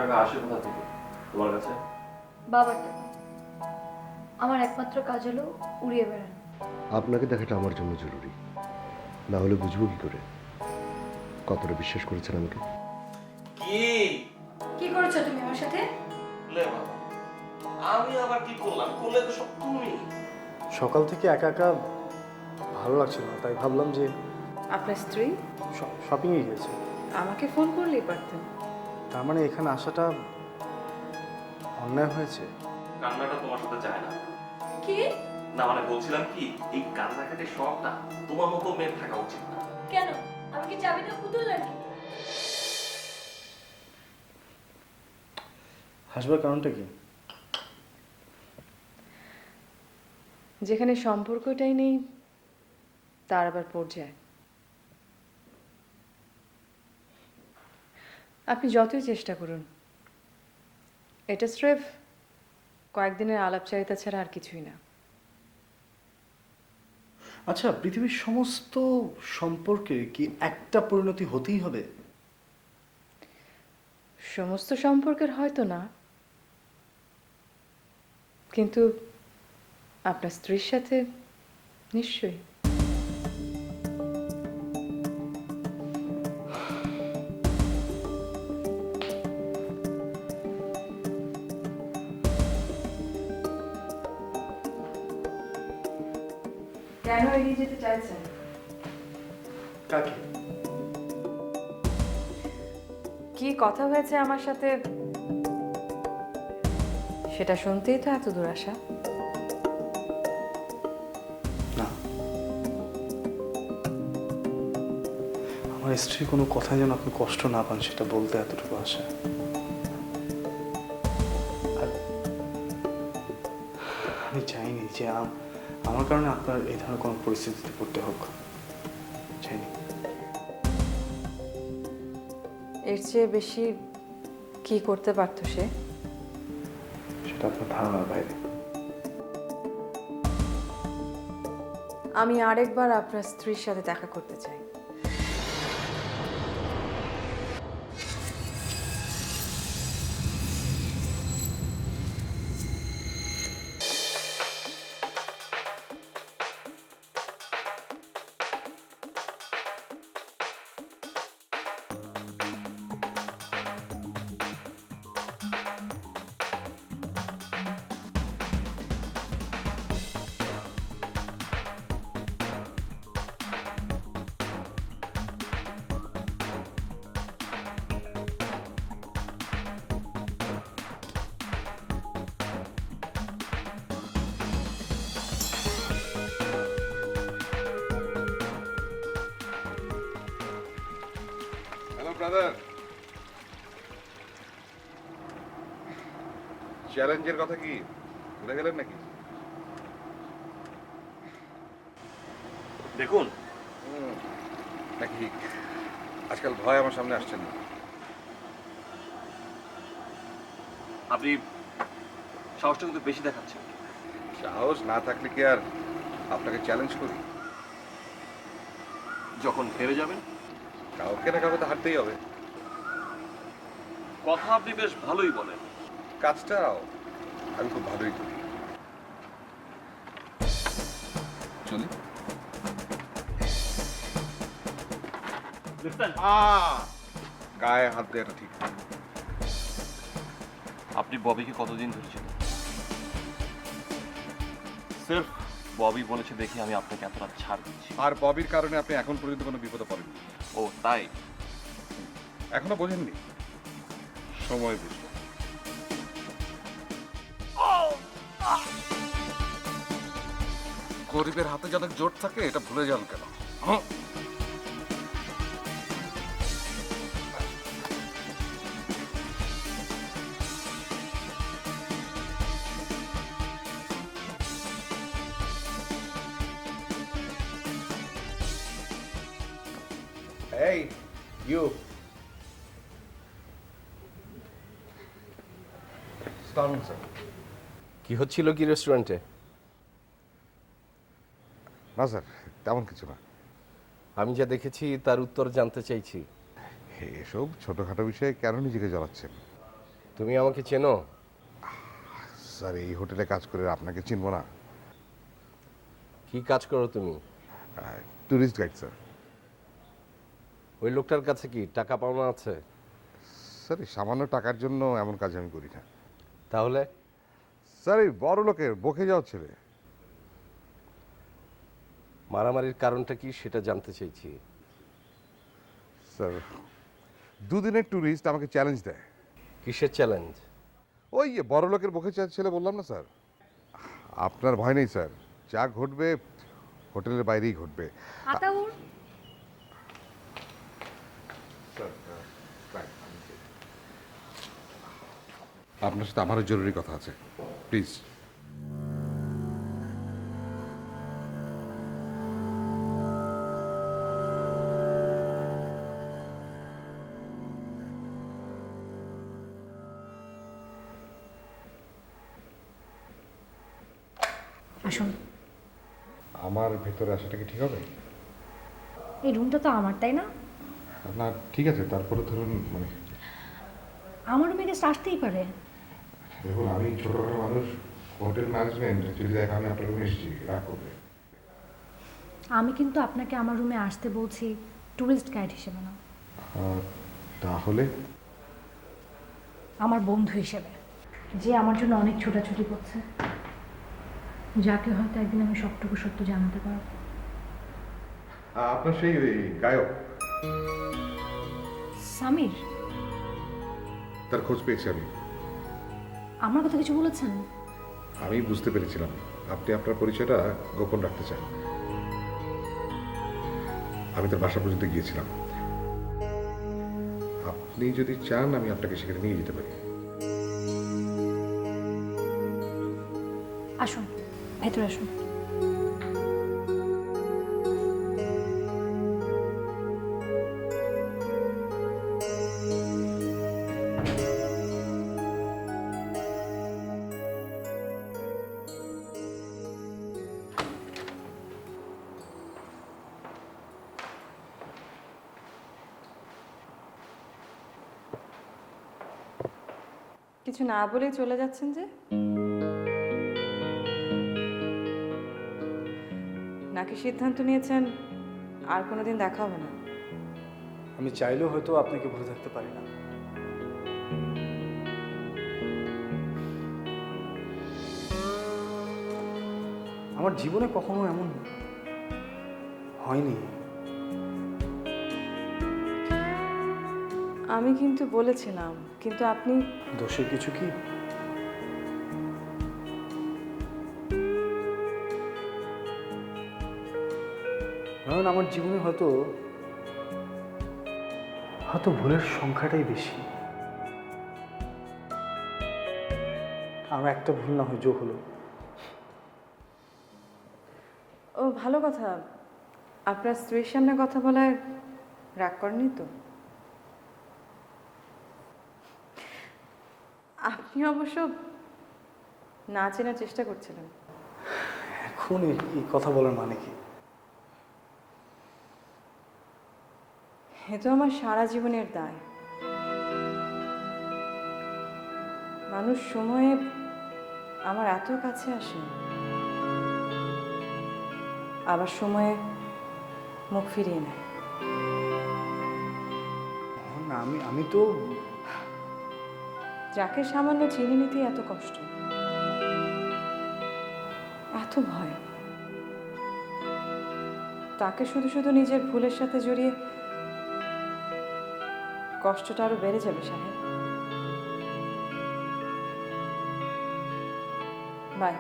টাকা আসে কোথা থেকে তোমার কাছে? বাবার টাকা। আমার একমাত্র কাজ হলো উড়িয়ে বেড়ানো। আপনাকে দেখাটা আমার জন্য জরুরি, না হলে বুঝবো কি করে কতটা বিশ্বাস করেছেন আমাকে। কি কি করেছো তুমি আমার সাথে? লে বাবা, আমি আবার কি করলাম? করলে তো সব তুমি। সকাল থেকে একা একা ভালো লাগছিল না, তাই ভাবলাম যে আপনার স্ত্রী শপিংয়ে গিয়েছে। আমাকে ফোন করলেই পারতেন। তার মানে এখানে আসাটা অন্যায় হয়েছে। কান্নাটা তোমার সাথে যায় না। কি? না মানে বলছিলাম কি, এই কান্নাকাটির শখটা তোমার মতো মেয়ের থাকা উচিত না। কেন? আমি কি চাবিটা পুতুল নাকি? হাসবার কারণটা কি? যেখানে সম্পর্কটাই নেই তার আবার পর্যায়। আপনি যতই চেষ্টা করুন, এটা স্রেফ কয়েকদিনের আলাপচারিতা ছাড়া আর কিছুই না। আচ্ছা, পৃথিবীর সমস্ত সম্পর্কে কি একটা পরিণতি হতেই হবে? সমস্ত সম্পর্কের হয়তো না, কিন্তু আপনার স্ত্রীর সাথে নিশ্চয়ই। কেন এড়িয়ে যেতে চাইছেন? কাকে? কি কথা হয়েছে আমার সাথে সেটা শুনতেই তো এত দূর আসা। না, আমার স্ত্রীর কোনো কথায় যেন আপনি কষ্ট না পান সেটা বলতে এতটুকু আসে। আর আমি চাইনি যে আমার কারণে আপনার এই ধরনের কোনো পরিস্থিতিতে পড়তে হোক, চাইনি। এর চেয়ে বেশি কি করতে পারতো সে? সেটা আপনার ধারণার বাইরে। আমি আরেকবার আপনার স্ত্রীর সাথে দেখা করতে চাই। হ্যালো ব্রাদার, চ্যালেঞ্জের কথা কি ভুলে গেলেন নাকি? দেখুন নাকি আজকাল ভয় আমার সামনে আসছেন না? আপনি সাহসটা কিন্তু বেশি দেখাচ্ছেন। সাহস না থাকলে কি আর আপনাকে চ্যালেঞ্জ করি? যখন হেরে যাবেন কাউকে না কাউকে তো হারতেই হবে। কথা আপনি বেশ ভালোই বলেন। কাজটাও আমি খুব ভালোই করি। চলি। গায়ে হাত দেওয়াটা ঠিক না। আপনি ববিকে কতদিন ধরে চেনেন? সির্ফ ববি বলেছে দেখি আমি আপনাকে এতটা ছাড় দিচ্ছি। আর ববির কারণে আপনি এখন পর্যন্ত কোনো বিপদে পড়েননি। ও তাই? এখনো বোঝেননি? সময় বুঝবে। গরিবের হাতে যাদের জোর থাকে এটা ভুলে যান কেন? Hey, you. Storming, sir. কি হচ্ছিল কি রেস্টুরেন্টে? না স্যার, তেমন কিছু না। আমি যা দেখেছি তার উত্তর জানতে চাইছি। এসব ছোটখাটো বিষয়ে কেন নিজেকে জ্বালাচ্ছেন? তুমি আমাকে চেনো? স্যার এই হোটেলে কাজ করে আপনাকে চিনবো না? কি কাজ করো তুমি? Tourist guide sir. ওই লোকটার কাছে কি টাকা পাওনা আছে? স্যার এই সামান্য টাকার জন্য এমন কাজ আমি করি না তাহলে? স্যার এই বড় লোকের বকে যাওয়া ছেলে। মারামারির কারণটা কি সেটা জানতে চাইছি। স্যার দুদিনের ট্যুরিস্ট আমাকে চ্যালেঞ্জ দেয়। কিসের চ্যালেঞ্জ? ওই বড় লোকের বকে যাওয়া ছেলে বললাম না স্যার। আপনার ভয় নেই স্যার, যা ঘটবে হোটেলের বাইরেই ঘটবে। আতাউর, আপনার সাথে আমারও জরুরি কথা আছে, প্লিজ। আসুন। আমার ভেতরে আসাটা কি ঠিক হবে? এই রুমটা তো আমার, তাই না? না ঠিক আছে, তারপরে ধরুন মানে আমার রুমে গেস্ট আসতেই পারে। দেখুন আমি ছোটখাটো মানুষ, হোটেল ম্যানেজমেন্ট যদি দেখে আমি আপনার রুমে এসেছি রাগ করবে। আমি কিন্তু আপনাকে আমার রুমে আসতে বলছি ট্যুরিস্ট গাইড হিসেবে না, তাহলে আমার বন্ধু হিসেবে, যে আমার জন্য অনেক ছোটাছুটি করছে, যাকে হয়তো একদিন আমি সবটুকু সত্য জানাতে পারবো। আপনার সেই গায়ক সামির, তার খোঁজ পেয়েছি আমি। আমার কথা কিছু বলেছেন? আমি বুঝতে পেরেছিলাম আপনি আপনার পরিচয়টা গোপন রাখতে চান। আমি তার বাসা পর্যন্ত গিয়েছিলাম। আপনি যদি চান আমি আপনাকে সেখানে নিয়ে যেতে পারি। আসুন, ভেতরে আসুন। কিছু না বলেই চলে যাচ্ছেন যে? নাকি সিদ্ধান্ত নিয়েছেন আর কোনোদিন দেখা হবে না? আমি চাইলেও হয়তো আপনাকে ভুলে থাকতে পারি না। আমার জীবনে কখনো এমন হয়নি। আমি কিন্তু বলেছিলাম, কিন্তু আপনি দোষের কিছু কি? কারণ আমার জীবনে হয়তো ভুলের সংখ্যাটাই বেশি। আমার একটা ভুল না হয় যোগ হলো। ও ভালো কথা, আপনার স্ত্রীর সামনে কথা বলায় রাগ করেননি তো? আপনি অবশ্য না চেনার চেষ্টা করছিলেন। এখন এই কথা বলার মানে কি? এ তো আমার সারা জীবনের দায়। মানুষ সময়ে আমার এত কাছে আসে, আবার সময়ে মুখ ফিরিয়ে নেয়। না আমি তো যাকে সামান্য চিনে নিতেই এত কষ্ট, এত ভয়, তাকে শুধু শুধু নিজের ভুলের সাথে জড়িয়ে কষ্টটা আরো বেড়ে যাবে সাহেব। বাই।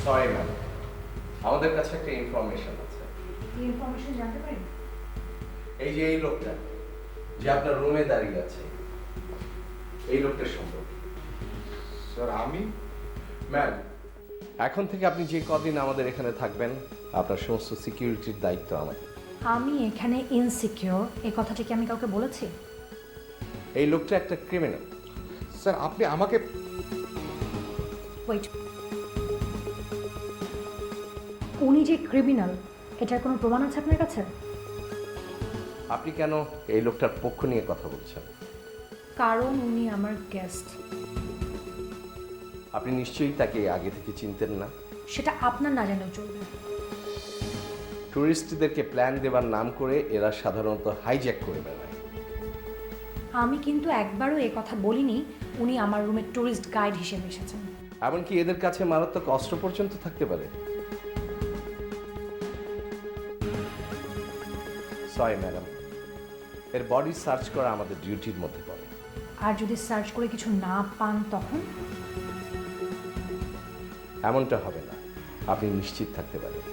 সরি ম্যাম, আমাদের কাছে একটা ইনফরমেশন আছে। এই ইনফরমেশন জানতে পারি? এই যে এই লোকটা, যে আপনার রুমে দাঁড়িয়ে আছে এই লোকটার সম্পর্কে? স্যার আমি ম্যাম, এখন থেকে আপনি যে কদিন আমাদের এখানে থাকবেন আপনার সমস্ত সিকিউরিটির দায়িত্ব আমার। আমি এখানে ইনসিকিউর এই কথাটি কি আমি কাউকে বলেছি? এই লোকটা একটা ক্রিমিনাল। স্যার আপনি আমাকে ওয়েট, উনি যে ক্রিমিনাল এটার কোনো প্রমাণ আছে আপনার কাছে? আপনি কেন এই লোকটার পক্ষ নিয়ে কথা বলছেন? কারণ উনি আমার গেস্ট। আপনি নিশ্চয়ই তাকে আগে থেকে চিনতেন না। সেটা আপনার না জানলেও চলবে। টুরিস্টদেরকে প্ল্যান দেবার নাম করে এরা সাধারণত হাইজ্যাক করে বেড়ায়। আমি কিন্তু একবারও এ কথা বলিনি উনি আমার রুমের ট্যুরিস্ট গাইড হিসেবে এসেছেন। এমনকি এদের কাছে মারাত্মক অস্ত্র পর্যন্ত থাকতে পারে। সরি ম্যাডাম, এর বডি সার্চ করা আমাদের ডিউটির মধ্যে পড়ে। আর যদি সার্চ করে কিছু না পান তখন? এমনটা হবে না, আপনি নিশ্চিত থাকতে পারেন।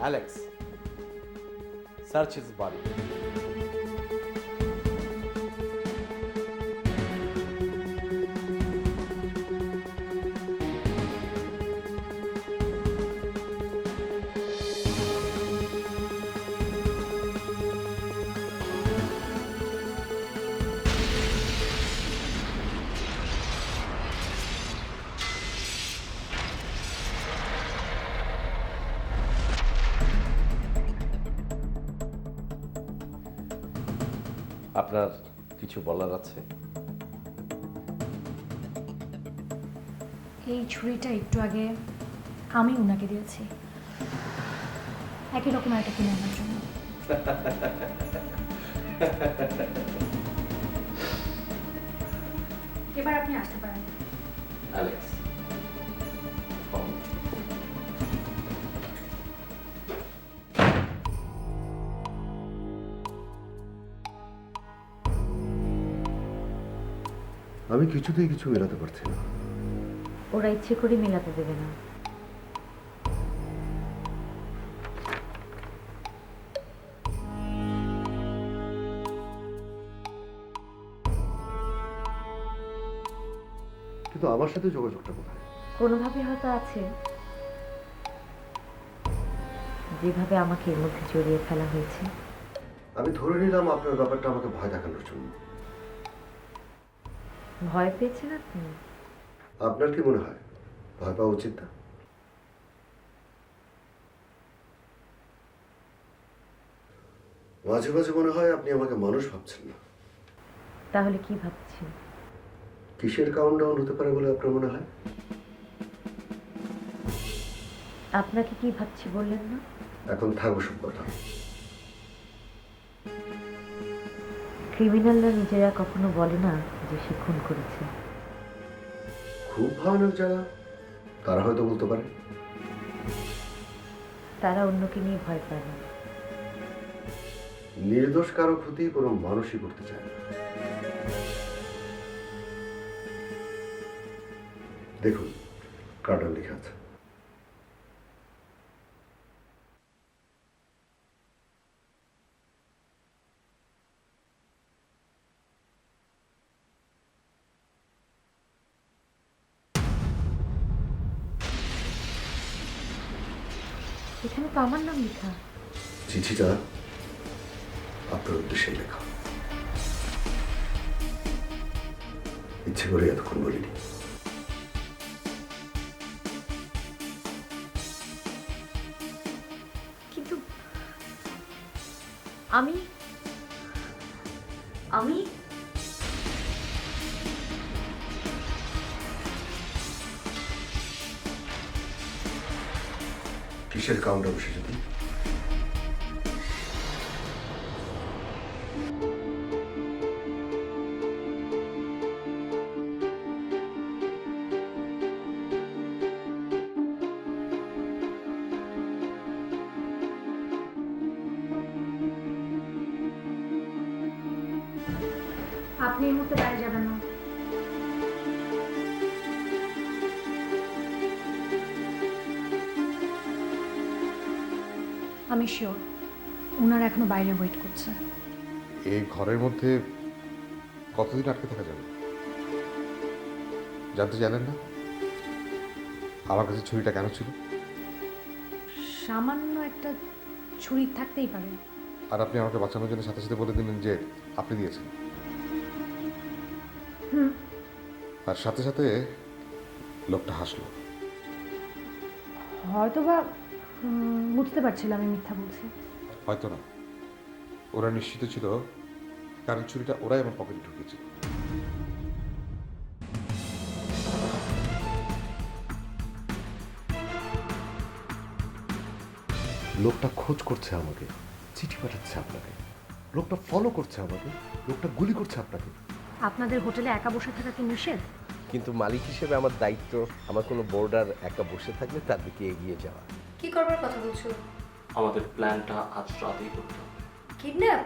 Alex, search his body. আপনার কিছু বলার আছে? এই ছুরিটা একটু আগে আমি উনাকে দিয়েছি একই রকম একটা কিনে আনার জন্য। এবার আপনি আসতে পারেন। অ্যালেক্স, আমি কিছুতেই কিছু মেলাতে পারছি না। ওরা ইচ্ছে করে মেলাতে দেবে না। কিন্তু আমার সাথে যোগাযোগটা কোথায়? কোনোভাবে হয়তো আছে, যেভাবে আমাকে এর মধ্যে জড়িয়ে ফেলা হয়েছে। আমি ধরে নিলাম আপনার ব্যাপারটা আমাকে ভয় দেখানোর জন্য। ভয় পেয়েছেন আপনি? আপনার কি মনে হয় ভয় পাওয়া উচিত না? মাঝে মাঝে মনে হয় আপনি আমাকে মানুষ ভাবছেন না। তাহলে কি ভাবছেন? কিসের কাউন্টডাউন হতে পারে বলে আপনার মনে হয়? আপনাকে কি ভাবছি বললেন না? এখন থাকবো সব কথা। ক্রিমিনালরা নিজেরা কখনো বলে না যে সে খুন করেছে। খুব ভয়ানক যারা তারা হয়তো বলতে পারে। তারা অন্যকে নিয়ে ভয় পায় না। নির্দোষ কারো ক্ষতি কোনো মানুষই করতে চায় না। দেখুন কার্ডে লেখা আছে। এখানে তো আমার নাম লেখা। চিঠিটা আপনার উদ্দেশ্যে লেখা। ইচ্ছে করে এতক্ষণ বলিনি। কিন্তু আমি আমি কিসের কাউন্টার বসে যদি আপনি এই মুহূর্তে বাইরে যাবেন না। আমি শিওর ওনারা এখনো বাইরে ওয়েট করছে। এই ঘরের মধ্যে কতদিন আটকে থাকা যাবে জানতে জানেন না? আমার কাছে ছুরিটা কেন ছিল? সামান্য একটা ছুরি থাকতেই পারে। আর আপনি আমাকে বাঁচানোর জন্য সাথে সাথে বলে দিলেন যে আপনি দিয়েছেন। আর সাথে সাথে লোকটা হাসলো। হয়তোবা বুঝতে পারছিলাম আমি মিথ্যা বলছি। হয়তো না, ওরা নিশ্চিত ছিল, কারণ ছুরিটা ওরাই আমার পকেটে ঢুকেছিল। লোকটা খোঁজ করছে আমাকে, চিঠি পাঠাচ্ছে আপনাকে, লোকটা ফলো করছে আমাকে, লোকটা গুলি করছে আপনাকে। আপনাদের হোটেলে একা বসে থাকা কি নিষেধ? কিন্তু মালিক হিসেবে আমার দায়িত্ব আমার কোনো বোর্ডার একা বসে থাকলে তার দিকে এগিয়ে যাওয়া। কি করবার কথা বলছো? আমাদের প্ল্যানটা আজ রাতেই করতে হবে। কিডন্যাপ?